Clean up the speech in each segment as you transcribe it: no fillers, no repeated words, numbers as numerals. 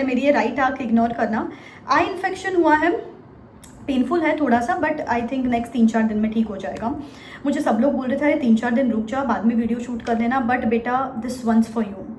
पहले मेरी ये राइट आंख इग्नोर करना। आई इन्फेक्शन हुआ है, पेनफुल है थोड़ा सा, बट आई थिंक नेक्स्ट 3-4 दिन में ठीक हो जाएगा। मुझे सब लोग बोल रहे थे 3-4 दिन रुक जा, बाद में वीडियो शूट कर लेना, बट बेटा this one's for you.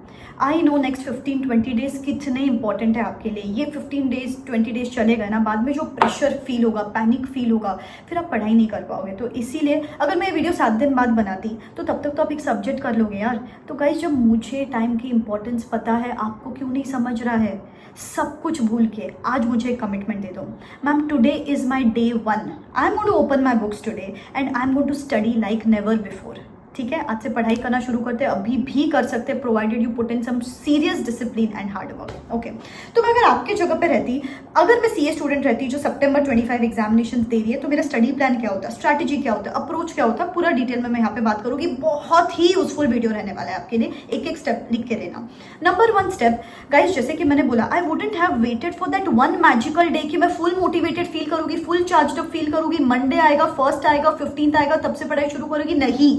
I know next 15-20 days कितने इंपॉर्टेंट है आपके लिए। ये 15-20 डेज चले गए ना, बाद में जो प्रेशर फील होगा, पैनिक फील होगा, फिर आप पढ़ाई नहीं कर पाओगे। तो इसीलिए अगर मैं ये वीडियो 7 दिन बाद बनाती तो तब तक तो आप एक सब्जेक्ट कर लोगे यार। तो गाइस, जब मुझे टाइम की इंपॉर्टेंस पता है, आपको क्यों नहीं समझ रहा है? सब कुछ भूल के आज मुझे एक कमिटमेंट दे दो, ma'am today is my day 1, I am going to open my books today and I am going to study like never before. ठीक है, आज से पढ़ाई करना शुरू करते हैं, अभी भी कर सकते हैं, provided you put in some serious discipline and hard work. Okay, तो मैं अगर आपके जगह पे रहती, अगर मैं सीए स्टूडेंट रहती जो सितंबर 25 एग्जामिनेशन दे रही है, तो मेरा स्टडी प्लान क्या होता, स्ट्रैटेजी क्या होता, अप्रोच क्या होता, पूरा डिटेल में मैं यहाँ पे बात करूंगी। बहुत ही यूजफुल वीडियो रहने वाला है आपके लिए, एक एक स्टेप लिख के लेना। नंबर 1 स्टेप गाइज, जैसे कि मैंने बोला, I wouldn't have waited for that one magical day कि मैं फुल मोटिवेटेड फील करूंगी, फुल चार्ज अप फील करूंगी, मंडे आएगा, 1st आएगा, 15th आएगा, तब से पढ़ाई शुरू करूंगी। नहीं,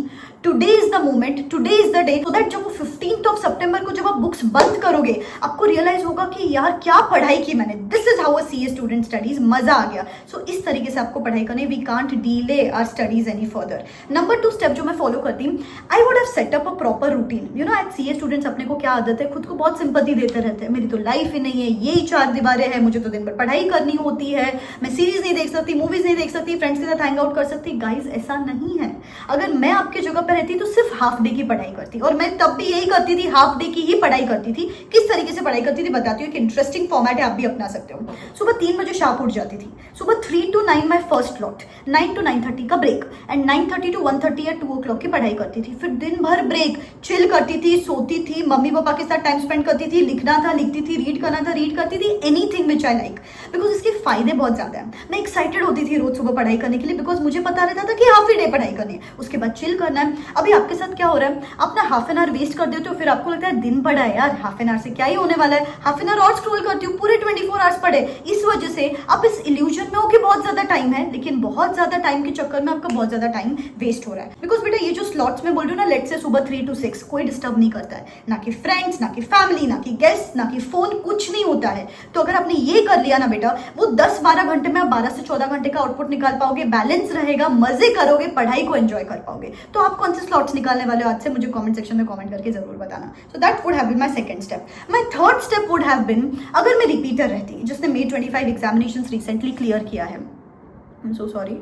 today is the moment, today is the day, so that जब वो 15th सितंबर को जब आप बुक्स बंद करोगे, आपको रियलाइज होगा कि यार क्या पढ़ाई की मैंने। This is how a CA student studies, मजा आ गया। सो इस तरीके से आपको पढ़ाई करनी, we can't delay our studies any further. Number 2 step जो मैं फॉलो करती हूँ, I would have set up a proper routine. You know, as CA students अपने को क्या आदत है, खुद को बहुत सिंपैथी देते रहते हैं, मेरी तो लाइफ ही नहीं है, यही 4 दीवारें हैं, मुझे तो दिन भर पढ़ाई करनी होती है, मैं सीरीज नहीं देख सकती, मूवीज नहीं देख सकती, फ्रेंड्स के साथ हैंग आउट कर सकती। गाइज, ऐसा नहीं है। अगर मैं आपके जगह पर रहती तो सिर्फ हाफ डे की पढ़ाई करती, और मैं तब भी यही करती थी, हाफ डे की ही पढ़ाई करती थी। किस तरीके से पढ़ाई करती थी बताती हूँ, एक इंटरेस्टिंग फॉर्मेट है, आप भी अपना सकते हो। सुबह 3 बजे शार्प उठ जाती थी, सुबह 3 to 9 my first slot, 9 to 9:30 का ब्रेक, एंड 9:30 to 1:30 या 2 o'clock की पढ़ाई करती थी। फिर दिन भर ब्रेक, चिल करती थी, सोती थी, मम्मी पापा के साथ टाइम स्पेंड करती थी, लिखना था लिखती थी, रीड करना था रीड करती थी, anything which I like, because इसके फायदे बहुत ज्यादा है। मैं एक्साइटेड होती थी रोज सुबह पढ़ाई करने के लिए, बिकॉज मुझे पता रहता था कि हाफ डे पढ़ाई करनी है, उसके बाद चिल करना है। अभी आपके साथ क्या हो रहा है, अपना हाफ एन आवर वेस्ट कर देते हो, फिर आपको लगता है दिन पढ़ा है यार, हाफ एन आवर से क्या ही होने वाला है, हाफ एन आवर और स्क्रॉल करती हूँ, पूरे 24 आवर्स पढ़े। इस वजह से आप इस इल्यूजन में हो कि बहुत ज्यादा टाइम है, लेकिन बहुत ज्यादा टाइम के चक्कर में आपका बहुत ज्यादा टाइम वेस्ट हो रहा है। बिकॉज बेटा ये जो स्लॉट्स में बोल रही हूँ ना, लेट से सुबह 3 to 6 कोई डिस्टर्ब नहीं करता है, ना कि फ्रेंड्स, ना कि फैमिली, ना कि गेस्ट, ना कि फोन, कुछ नहीं होता है। तो अगर आपने ये कर लिया ना बेटा, वो 10-12 घंटे में आप 12 से 14 घंटे का आउटपुट निकाल पाओगे, बैलेंस रहेगा, मजे करोगे, पढ़ाई को एंजॉय कर पाओगे। तो आप कौन से स्लॉट्स निकालने वाले हो आज से, मुझे कमेंट सेक्शन में कमेंट करके जरूर बताना। So that would have been my second step. My third step would have been, अगर मैं रिपीटर रहती जिसने May 25 एग्जामिनेशंस रिसेंटली क्लियर किया है, आई एम सो सॉरी।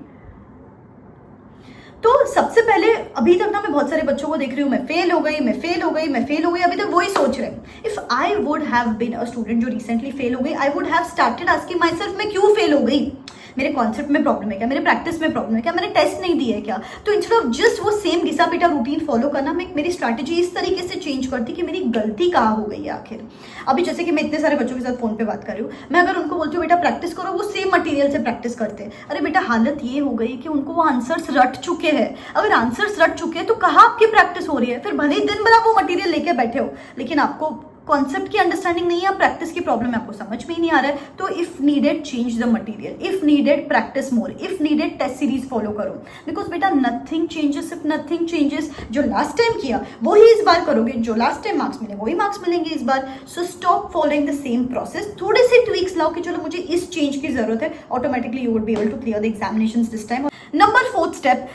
तो सबसे पहले, अभी तक ना मैं बहुत सारे बच्चों को देख रही हूँ, मैं फेल हो गई, मैं फेल हो गई, मैं फेल हो गई, अभी तक वही सोच रहे हैं। If I would have been a student जो रिसेंटली फेल हो गई, I would have started asking my self, मैं क्यों फेल हो गई, मेरे कॉन्सेप्ट में प्रॉब्लम है क्या, मेरे प्रैक्टिस में प्रॉब्लम है क्या, मैंने टेस्ट नहीं दिया है क्या। तो इंस्टेड ऑफ जस्ट वो सेम घिसा पिटा रूटीन फॉलो करना, मैं मेरी स्ट्रैटेजी इस तरीके से चेंज करती कि मेरी गलती कहाँ हो गई है आखिर। अभी जैसे कि मैं इतने सारे बच्चों के साथ फोन पे बात कर रही हूँ, मैं अगर उनको बोलती हूँ बेटा प्रैक्टिस करो, वो सेम मटेरियल से प्रैक्टिस करते हैं। अरे बेटा, हालत ये हो गई कि उनको वो आंसर्स रट चुके हैं। अगर आंसर्स रट चुके हैं तो कहाँ आपकी प्रैक्टिस हो रही है। फिर भले ही दिन भर आप वो मटेरियल लेके बैठे हो, लेकिन आपको कॉन्सेप्ट की अंडरस्टैंडिंग नहीं है, प्रैक्टिस की प्रॉब्लम है, आपको समझ में ही नहीं आ रहा है। तो if needed change the material, if needed practice more, if needed test series follow करो। बिकॉज बेटा nothing changes if nothing changes. जो लास्ट टाइम किया वही इस बार करोगे, जो लास्ट टाइम मार्क्स मिले वही मार्क्स मिलेंगे इस बार। So stop following the same process, थोड़े से ट्वीक्स लाओ कि चलो मुझे इस चेंज की जरूरत है, automatically you would be able to clear the examinations this time. Number 4th step,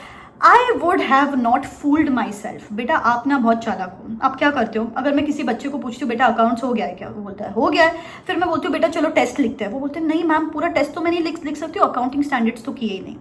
I would have not fooled my self. बेटा आप ना बहुत चालाक हो। आप क्या करते हो, अगर मैं किसी बच्चे को पूछती हूँ बेटा अकाउंट्स हो गया है क्या, वो बोलता है हो गया है। फिर मैं बोलती हूँ बेटा चलो टेस्ट लिखते हैं, वो बोलते हैं नहीं मैम पूरा टेस्ट तो मैं नहीं लिख सकती हूँ, अकाउंटिंग स्टैंडर्ड्स तो किए ही नहीं।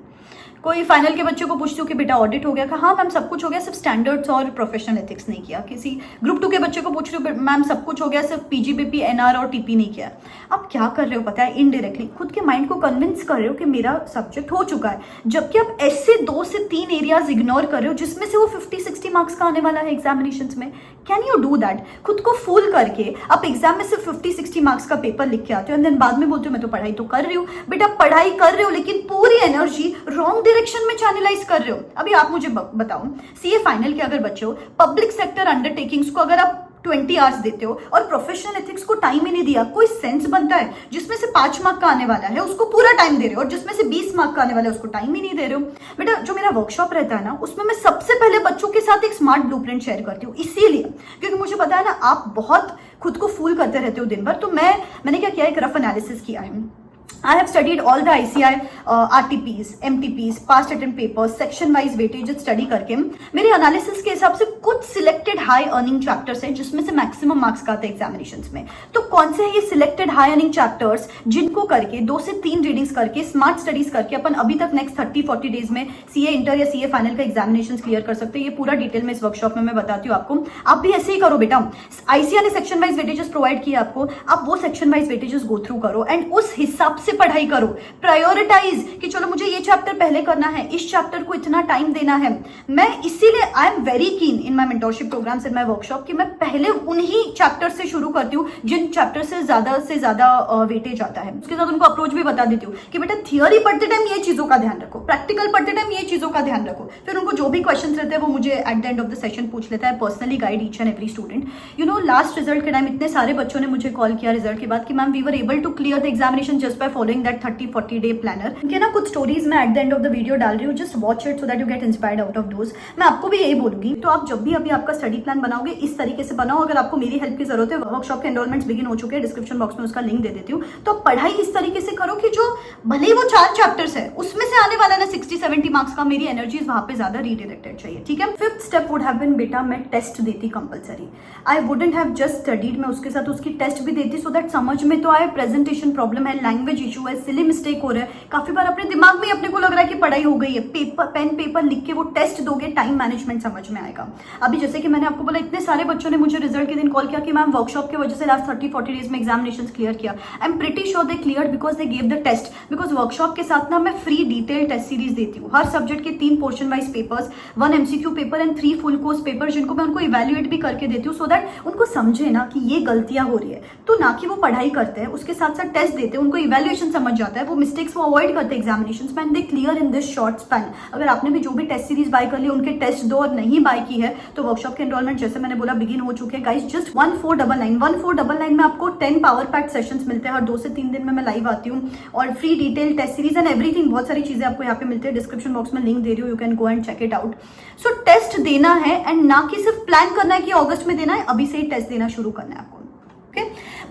कोई फाइनल के बच्चे को पूछती हूँ कि बेटा ऑडिट हो गया, कहा हाँ मैम सब कुछ हो गया, सिर्फ स्टैंडर्ड्स और प्रोफेशनल एथिक्स नहीं किया। किसी ग्रुप 2 के बच्चे को पूछ रही हूँ मैम सब कुछ हो गया, सिर्फ पीजीबीपी, एनआर और टीपी नहीं किया। आप क्या कर रहे हो पता है, इनडायरेक्टली खुद के माइंड को कन्विंस कर रहे हो कि मेरा सब्जेक्ट हो चुका है, जबकि आप ऐसे 2 से 3 एरियाज इग्नोर कर रहे हो जिसमें से वो 50-60 मार्क्स का आने वाला है एग्जामिनेशन में। Can you do that? खुद को फूल करके आप एग्जाम में सिर्फ 50-60 मार्क्स का पेपर लिख के आते हो, एंड देन बाद में बोलते हो मैं तो पढ़ाई तो कर रही हूँ। बेटा पढ़ाई कर रहे हो लेकिन पूरी एनर्जी रॉन्ग डायरेक्शन में चैनलाइज कर रहे हो। अभी आप मुझे बताओ, सीए फाइनल के अगर बच्चे हो, पब्लिक सेक्टर अंडरटेकिंग्स को अगर आप 20 आवर्स देते हो और प्रोफेशनल एथिक्स को टाइम ही नहीं दिया, कोई सेंस बनता है? जिसमें से 5 मार्क का आने वाला है उसको पूरा टाइम दे रहे हो और जिसमें से 20 मार्क का आने वाला है उसको टाइम ही नहीं दे रहे हो। बेटा जो मेरा वर्कशॉप रहता है ना, उसमें मैं सबसे पहले बच्चों के साथ एक स्मार्ट ब्लूप्रिंट शेयर करती हूँ, इसीलिए क्योंकि मुझे पता है ना आप बहुत खुद को फूल करते रहते हो दिन भर। तो मैंने क्या किया, एक रफ एनालिसिस किया है। I have studied all the ICI RTPs, MTPs, past attempt papers, section wise weightage study करके मेरे एनालिसिस के हिसाब से कुछ सिलेक्टेड हाई अर्निंग चैप्टर्स हैं जिसमें से मैक्सिमम मार्क्स का आता है एग्जामिनेशंस में। तो कौन से हैं ये सिलेक्टेड हाई अर्निंग चैप्टर्स जिनको करके 2 से 3 रीडिंग्स करके स्मार्ट स्टडीज करके अपन अभी तक नेक्स्ट 30-40 डेज में सीए इंटर या सीए फाइनल का एग्जामिनेशन क्लियर कर सकते हैं। ये पूरा डिटेल में इस वर्कशॉप में मैं बताती हूँ आपको। आप भी ऐसे ही करो बेटा, आईसीआई ने सेक्शन वाइज वेटेजेस प्रोवाइड किया आपको, आप वो section wise weightages go through करो एंड उस हिसाब से पढ़ाई करो। प्रायोरिटाइज कि चलो मुझे ये चैप्टर पहले करना है, इस चैप्टर को इतना टाइम देना है। मैं इसीलिए आई am very keen in my mentorship programs in my workshop कि मैं पहले उन्हीं चैप्टर से शुरू करती हूँ जिन चैप्टर से ज्यादा वेटेज आता है। उसके साथ उनको अप्रोच भी बता देती हूँ कि बेटा थियोरी पढ़ते टाइम ये चीजों का ध्यान रखो, प्रैक्टिकल पढ़ते टाइम ये चीजों का ध्यान रखो। फिर उनको जो भी क्वेश्चन रहते हैं वो मुझे eight the end of the session पूछ लेता है, personally guide each and every student. You know last result के टाइम इतने सारे बच्चों ने मुझे कॉल किया रिजल्ट के बाद कि ma'am we were able to clear the examination just by following that 30-40 day planner. इनके ना कुछ स्टोरीज मैं at the end of the video डाल रही हूँ, just watch it so that you get inspired out of those. मैं आपको भी यही बोलूंगी, तो आप जब भी अभी आपका स्टडी प्लान बनाओगे इस तरीके से बनाओ। अगर आपको मेरी हेल्प की जरूरत है, वर्कशॉप के एनरोलमेंट्स बिगिन हो चुके हैं, डिस्क्रिप्शन बॉक्स में उसका लिंक दे देती हूँ। तो पढ़ाई इस तरीके से करो कि जो भले ही वो 4 चैप्टर्स है उसमें से आने वाला ना 60-70 मार्क्स का, मेरी एनर्जी वहां पे ज्यादा रीडायरेक्टेड चाहिए, ठीक है। 5th step would have been बेटा मैं टेस्ट देती compulsory. I wouldn't have just studied, मैं उसके साथ उसकी टेस्ट भी देती सो दैट समझ में तो आए। प्रेजेंटेशन प्रॉब्लम है, लैंग्वेज इशू है, सिली मिस्टेक हो रहा है, काफी बार अपने दिमाग में अपने को लग रहा है कि पढ़ाई हो गई है, पेन पेपर लिख के वो टेस्ट दोगे, टाइम मैनेजमेंट समझ में आएगा। अभी जैसे कि मैंने आपको बोला इतने सारे बच्चों ने मुझे रिजल्ट के दिन कॉल किया कि मैम वर्कशॉप की वजह से लास्ट 30-40 डेज में एग्जामिनेशन क्लियर किया। I am pretty sure they clear because they gave the test. Because workshop के साथ ना मैं फ्री डिटेल टेस्ट सीरीज देती हूँ, हर सब्जेक्ट के 3 portion wise papers, 1 MCQ paper and 3 full course paper, जिनको मैं उनको इवेल्युएट भी करके देती हूँ सो दैट उनको समझे ना कि ये गलतियां हो रही है। तो ना कि वो पढ़ाई करते हैं उसके साथ साथ टेस्ट देते हैं, उनको इवेल्युएशन समझ जाता है, वो मिस्टेक्स वो अवॉइड करते हैं एग्जामिनेशन में, they clear in this short span. अगर आपने भी जो भी टेस्ट सीरीज बाय कर ली उनके टेस्ट दो और नहीं बाय की है तो वर्कशॉप के एनरोलमेंट जैसे मैंने बोला बिगिन हो चुके हैं गाइस। जस्ट 1499 में आपको 10 पावर पैक्ड सेशंस मिलते हैं, हर 2 से 3 दिन में मैं लाइव आती हूँ और free detail test series and everything, बहुत सारी चीजें आपको यहाँ पे मिलती है। डिस्क्रिप्शन बॉक्स में लिंक दे रही हूँ, you can go and check it out. So test देना है एंड ना कि सिर्फ प्लान करना है कि अगस्त में देना है, अभी से ही टेस्ट देना शुरू करना है आपको।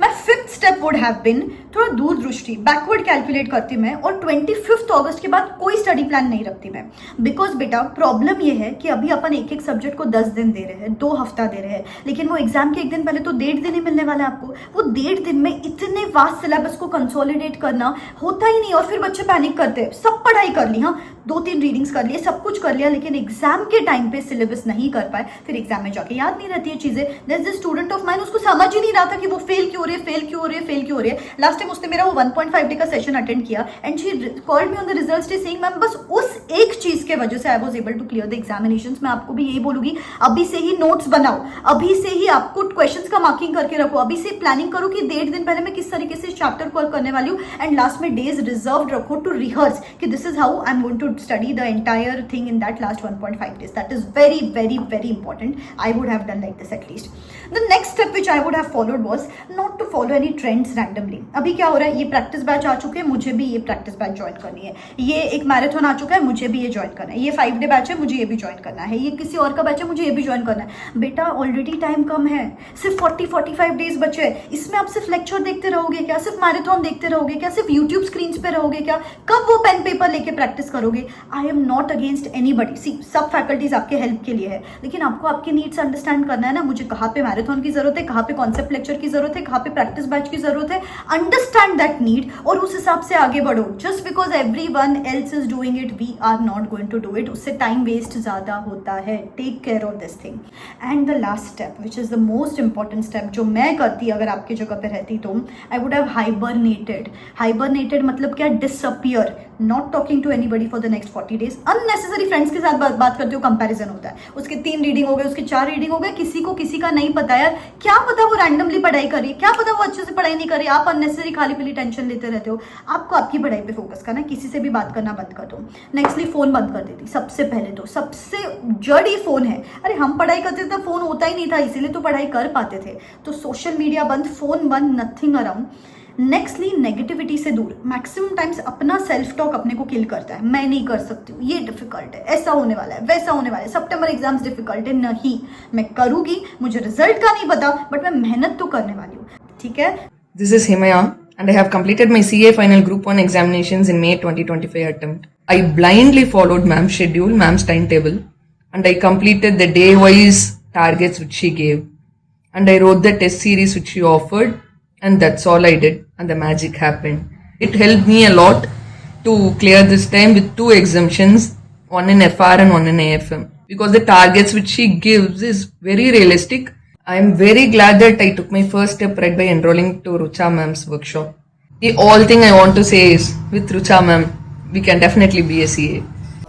मैं 5th step would have been थोड़ा दूर दृष्टि, बैकवर्ड कैलकुलेट करती मैं और 25 अगस्त के बाद कोई स्टडी प्लान नहीं रखती मैं। बिकॉज बेटा प्रॉब्लम ये है कि अभी अपन एक सब्जेक्ट को 10 दिन दे रहे हैं, 2 हफ्ता दे रहे हैं, लेकिन वो एग्जाम के 1 दिन पहले तो 1.5 दिन ही मिलने वाला है आपको। वो 1.5 दिन में इतने वास्ट सिलेबस को कंसोलिडेट करना होता ही नहीं और फिर बच्चे पैनिक करते हैं। सब पढ़ाई कर ली, हाँ 2-3 रीडिंग्स कर लिए, सब कुछ कर लिया, लेकिन एग्जाम के टाइम पे सिलेबस नहीं कर पाए, फिर एग्जाम में जाके याद नहीं रहती है चीजें। There is a student of mine, उसको समझ ही नहीं रहा था कि वो फेल क्यों हो रही है। लास्ट टाइम उसने मेरा वो 1.5 डे का सेशन अटेंड किया and she called me on the results day saying ma'am बस उस एक चीज के वजह से I was able to clear the examinations. मैं आपको भी यही बोलूंगी, अभी से ही नोट्स बनाओ, अभी से ही आपको क्वेश्चंस का मार्किंग करके रखो, अभी से प्लानिंग करो कि 1.5 दिन पहले मैं किस तरीके से चैप्टर को करने वाली हूँ एंड लास्ट में डेज रिजर्व रखो टू रिहर्स कि this is how I am going to study the entire thing in that last 1.5 days. That is very, very, very important. I would have done like this at least. The next step which I would have followed was not to follow any trends randomly. अभी क्या हो रहा है, ये practice batch आ चुके हैं, मुझे भी ये प्रैक्टिस बैच ज्वाइन करनी है। ये एक मैराथन आ चुका है, मुझे भी ये ज्वाइन करना है। ये 5 डे बैच है, मुझे ये भी ज्वाइन करना है। ये किसी और का बैच है, मुझे ये भी ज्वाइन करना है। बेटा ऑलरेडी टाइम कम है, सिर्फ 40-45 डेज बचे हैं। इसमें आप सिर्फ लेक्चर देखते रहोगे क्या, सिर्फ मैराथन देखते रहोगे क्या, सिर्फ यूट्यूब स्क्रीन पे रहोगे क्या, कब वो पेन पेपर लेके प्रैक्टिस करोगे। I am not against anybody, see सब फैकल्टीज आपके हेल्प के लिए है, लेकिन आपको आपके नीड्स अंडरस्टैंड करना है ना। मुझे कहाँ पे मैराथन की जरूरत है, कहाँ पे कॉन्सेप्ट लेक्चर की जरूरत है, कहाँ पे प्रैक्टिस बैच की जरूरत है, अंडरस्टैंड दैट नीड और उस हिसाब से आगे बढ़ो। Just because everyone else is doing it we are not going to do it, उससे टाइम वेस्ट ज्यादा होता है। Take care of this thing. And the last step which is the most important step जो मैं करती अगर आपकी जगह पे रहती तो आई वुड हैव हाइबरनेटेड मतलब क्या, disappear, not talking to anybody for the next 40 days. Unnecessary friends के साथ बात करते हो, कंपैरिजन होता है, उसके 3 रीडिंग हो गए, उसके 4 रीडिंग हो गए, किसी को किसी का नहीं पता यार, क्या पता वो रैंडमली पढ़ाई कर रही है, क्या पता वो अच्छे से पढ़ाई नहीं कर रही, आप अननेसेसरी अननेसेसरी खाली पीली टेंशन लेते रहते हो। आपको आपकी पढ़ाई पे फोकस करना है, किसी से भी बात करना बंद कर दो। नेक्स्टली फ़ोन बंद कर देती, सबसे पहले तो सबसे जड़ ही फ़ोन है। अरे हम पढ़ाई करते थे तो फ़ोन होता ही नहीं था, इसीलिए तो पढ़ाई कर पाते थे। तो सोशल मीडिया बंद, फ़ोन बंद, नथिंग अराउंड। नेक्स्टली नेगेटिविटी से दूर। मैक्सिमम टाइम्स अपना सेल्फ टॉक अपने को किल करता है, मैं नहीं कर सकती हूँ, ये डिफिकल्ट है, ऐसा होने वाला है, वैसा होने वाला है, सितंबर एग्जाम्स डिफिकल्ट है। नहीं, मैं करूंगी, मुझे रिजल्ट का नहीं पता बट मैं मेहनत तो करने वाली हूँ, ठीक है। This is Himaya and I have completed my CA final group 1 examinations in May 2025 attempt. I blindly followed ma'am's schedule, ma'am's timetable, and I completed the day-wise targets which she gave. And I wrote the test series which she offered, and that's all I did, and the magic happened. It helped me a lot to clear this time with 2 exemptions, one in FR and one in AFM, because the targets which she gives is very realistic. I am very glad that I took my first step right by enrolling to Rucha ma'am's workshop. The all thing I want to say is, with Rucha ma'am, we can definitely be a CA.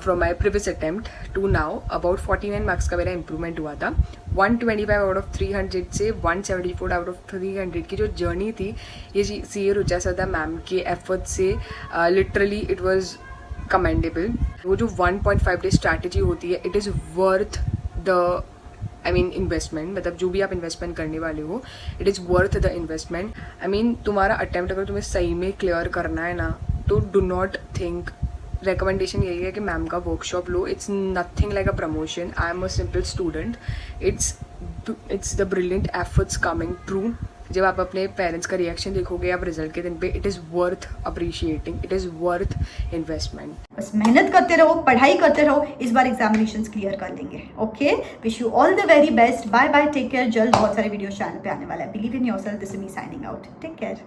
From my previous attempt to now, about 49 marks का मेरा improvement हुआ था। 125 out of 300 से 174 out of 300 की जो journey थी, ये CA Rucha सदा मैम के एफर्ट से लिटरली इट वाज कमेंडेबल। वो जो 1.5 डे स्ट्रैटेजी होती है, it is worth the investment. मतलब जो भी आप इन्वेस्टमेंट करने वाले हो, it is worth the investment. तुम्हारा अटेम्प्ट अगर तुम्हें सही में क्लियर करना है ना, तो डू नॉट थिंक, रिकमेंडेशन यही है कि मैम का workshop low. It's nothing like a promotion, I am a simple student. It's the brilliant efforts coming true. जब आप अपने पेरेंट्स का रिएक्शन देखोगे आप रिजल्ट के दिन पे, it is worth appreciating, it is worth investment. बस मेहनत करते रहो, पढ़ाई करते रहो, इस बार एग्जामिनेशंस क्लियर कर लेंगे। Okay, wish you all the very best. Bye bye, take care. जल्द बहुत सारे वीडियो चैनल पे आने वाला है। Believe in yourself, this is me signing out. Take care.